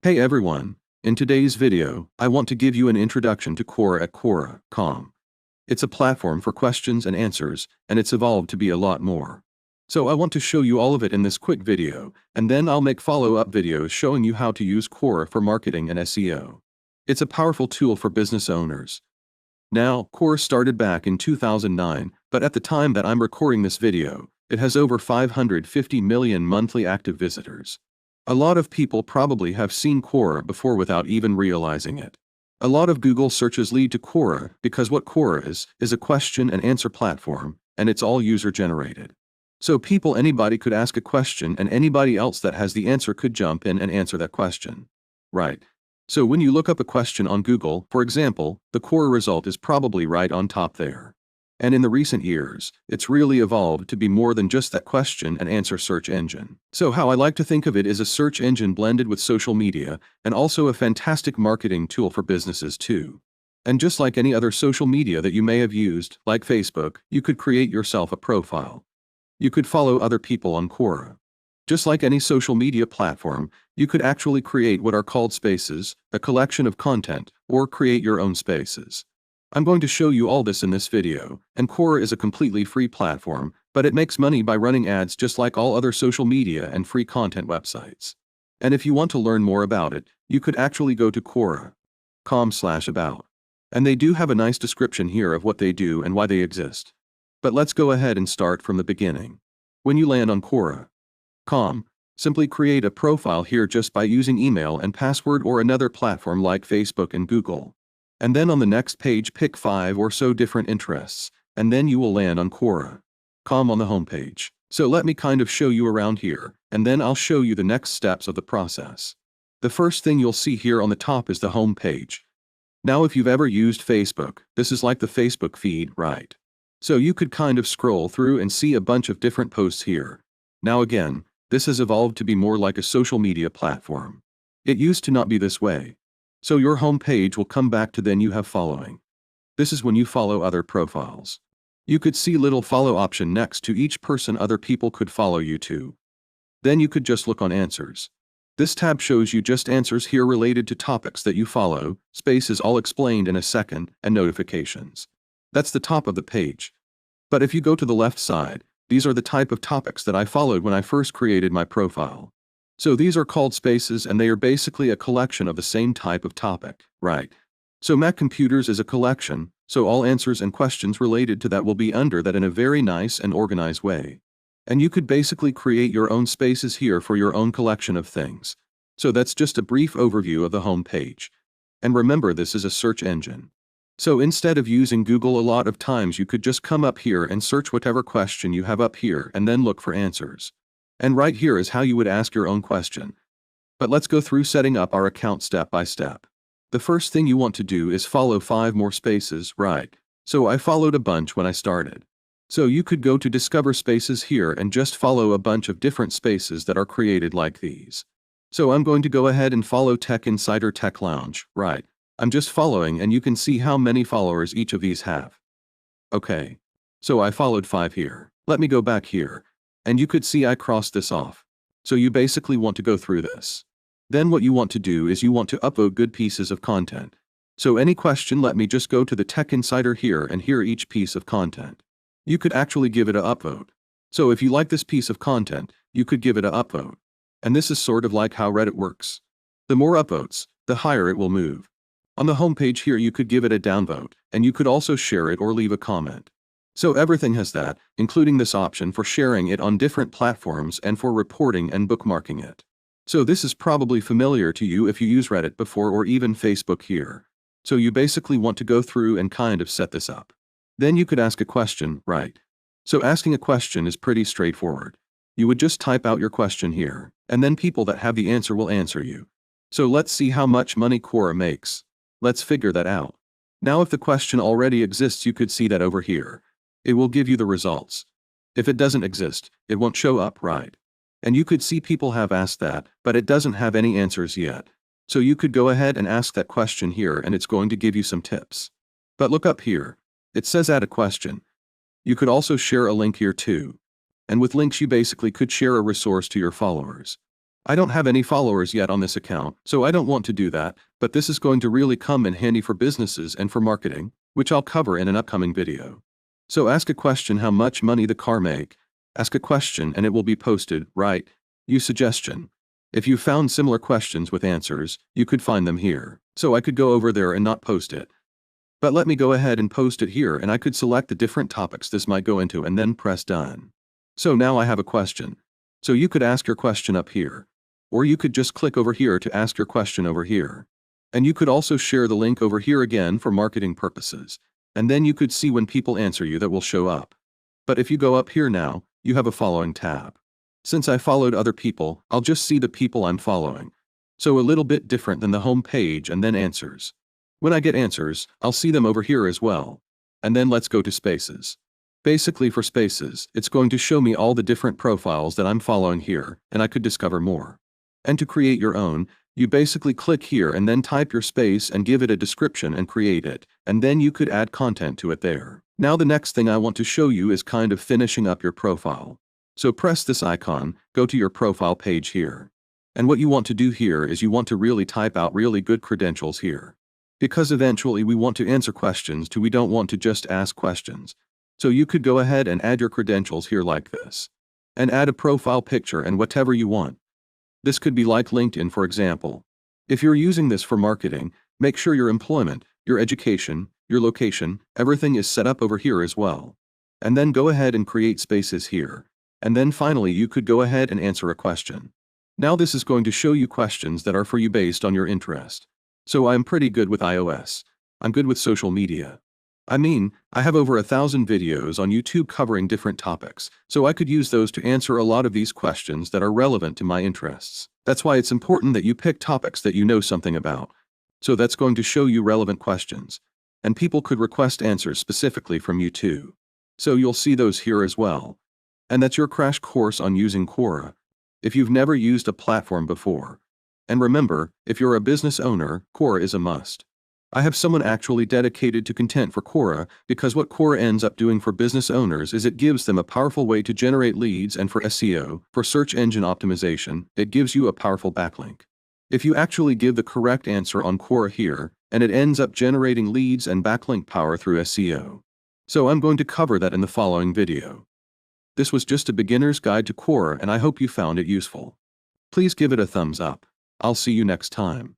Hey everyone, in today's video, I want to give you an introduction to Quora at Quora.com. It's a platform for questions and answers, and it's evolved to be a lot more. So I want to show you all of it in this quick video, and then I'll make follow-up videos showing you how to use Quora for marketing and SEO. It's a powerful tool for business owners. Now, Quora started back in 2009, but at the time that I'm recording this video, it has over 550 million monthly active visitors. A lot of people probably have seen Quora before without even realizing it. A lot of Google searches lead to Quora because what Quora is a question and answer platform, and it's all user-generated. So anybody could ask a question and anybody else that has the answer could jump in and answer that question. Right. So when you look up a question on Google, for example, the Quora result is probably right on top there. And in the recent years, it's really evolved to be more than just that question and answer search engine. So how I like to think of it is a search engine blended with social media, and also a fantastic marketing tool for businesses too. And just like any other social media that you may have used, like Facebook, you could create yourself a profile. You could follow other people on Quora. Just like any social media platform, you could actually create what are called spaces, a collection of content, or create your own spaces. I'm going to show you all this in this video, and Quora is a completely free platform, but it makes money by running ads just like all other social media and free content websites. And if you want to learn more about it, you could actually go to Quora.com/about. And they do have a nice description here of what they do and why they exist. But let's go ahead and start from the beginning. When you land on Quora.com, simply create a profile here just by using email and password or another platform like Facebook and Google. And then on the next page pick 5 or so different interests, and then you will land on Quora.com on the homepage. So let me kind of show you around here, and then I'll show you the next steps of the process. The first thing you'll see here on the top is the home page. Now if you've ever used Facebook, this is like the Facebook feed, right? So you could kind of scroll through and see a bunch of different posts here. Now again, this has evolved to be more like a social media platform. It used to not be this way. So your home page will come back to then you have following. This is when you follow other profiles. You could see little follow option next to each person other people could follow you to. Then you could just look on answers. This tab shows you just answers here related to topics that you follow, space is all explained in a second, and notifications. That's the top of the page. But if you go to the left side, these are the type of topics that I followed when I first created my profile. So these are called spaces and they are basically a collection of the same type of topic, right? So Mac Computers is a collection, so all answers and questions related to that will be under that in a very nice and organized way. And you could basically create your own spaces here for your own collection of things. So that's just a brief overview of the home page. And remember, this is a search engine. So instead of using Google a lot of times, you could just come up here and search whatever question you have up here and then look for answers. And right here is how you would ask your own question. But let's go through setting up our account step by step. The first thing you want to do is follow 5 more spaces, right? So I followed a bunch when I started. So you could go to discover spaces here and just follow a bunch of different spaces that are created like these. So I'm going to go ahead and follow Tech Insider Tech Lounge, right? I'm just following and you can see how many followers each of these have. Okay. So I followed 5 here. Let me go back here. And you could see I crossed this off. So you basically want to go through this. Then what you want to do is you want to upvote good pieces of content. So any question, let me just go to the Tech Insider here and hear each piece of content. You could actually give it a upvote. So if you like this piece of content, you could give it a upvote. And this is sort of like how Reddit works. The more upvotes, the higher it will move. On the homepage here you could give it a downvote, and you could also share it or leave a comment. So everything has that, including this option for sharing it on different platforms and for reporting and bookmarking it. So this is probably familiar to you if you use Reddit before or even Facebook here. So you basically want to go through and kind of set this up. Then you could ask a question, right? So asking a question is pretty straightforward. You would just type out your question here, and then people that have the answer will answer you. So let's see how much money Quora makes. Let's figure that out. Now if the question already exists, you could see that over here. It will give you the results. If it doesn't exist, it won't show up, right? And you could see people have asked that, but it doesn't have any answers yet. So you could go ahead and ask that question here and it's going to give you some tips. But look up here. It says add a question. You could also share a link here too. And with links you basically could share a resource to your followers. I don't have any followers yet on this account, so I don't want to do that, but this is going to really come in handy for businesses and for marketing, which I'll cover in an upcoming video. So ask a question: how much money the car make? Ask a question and it will be posted, right? Use suggestion. If you found similar questions with answers, you could find them here. So I could go over there and not post it. But let me go ahead and post it here, and I could select the different topics this might go into and then press done. So now I have a question. So you could ask your question up here. Or you could just click over here to ask your question over here. And you could also share the link over here again for marketing purposes. And then you could see when people answer you that will show up. But if you go up here now, you have a following tab. Since I followed other people, I'll just see the people I'm following. So a little bit different than the home page and then answers. When I get answers, I'll see them over here as well. And then let's go to spaces. Basically for spaces, it's going to show me all the different profiles that I'm following here, and I could discover more. And to create your own, you basically click here and then type your space and give it a description and create it, and then you could add content to it there. Now the next thing I want to show you is kind of finishing up your profile. So press this icon, go to your profile page here. And what you want to do here is you want to really type out really good credentials here. Because eventually we want to answer questions too, we don't want to just ask questions. So you could go ahead and add your credentials here like this. And add a profile picture and whatever you want. This could be like LinkedIn, for example. If you're using this for marketing, make sure your employment, your education, your location, everything is set up over here as well. And then go ahead and create spaces here. And then finally you could go ahead and answer a question. Now this is going to show you questions that are for you based on your interest. So I'm pretty good with iOS. I'm good with social media. I mean, I have over 1,000 videos on YouTube covering different topics, so I could use those to answer a lot of these questions that are relevant to my interests. That's why it's important that you pick topics that you know something about. So that's going to show you relevant questions. And people could request answers specifically from you too. So you'll see those here as well. And that's your crash course on using Quora. If you've never used a platform before. And remember, if you're a business owner, Quora is a must. I have someone actually dedicated to content for Quora, because what Quora ends up doing for business owners is it gives them a powerful way to generate leads, and for SEO, for search engine optimization, it gives you a powerful backlink. If you actually give the correct answer on Quora here, and it ends up generating leads and backlink power through SEO. So I'm going to cover that in the following video. This was just a beginner's guide to Quora, and I hope you found it useful. Please give it a thumbs up. I'll see you next time.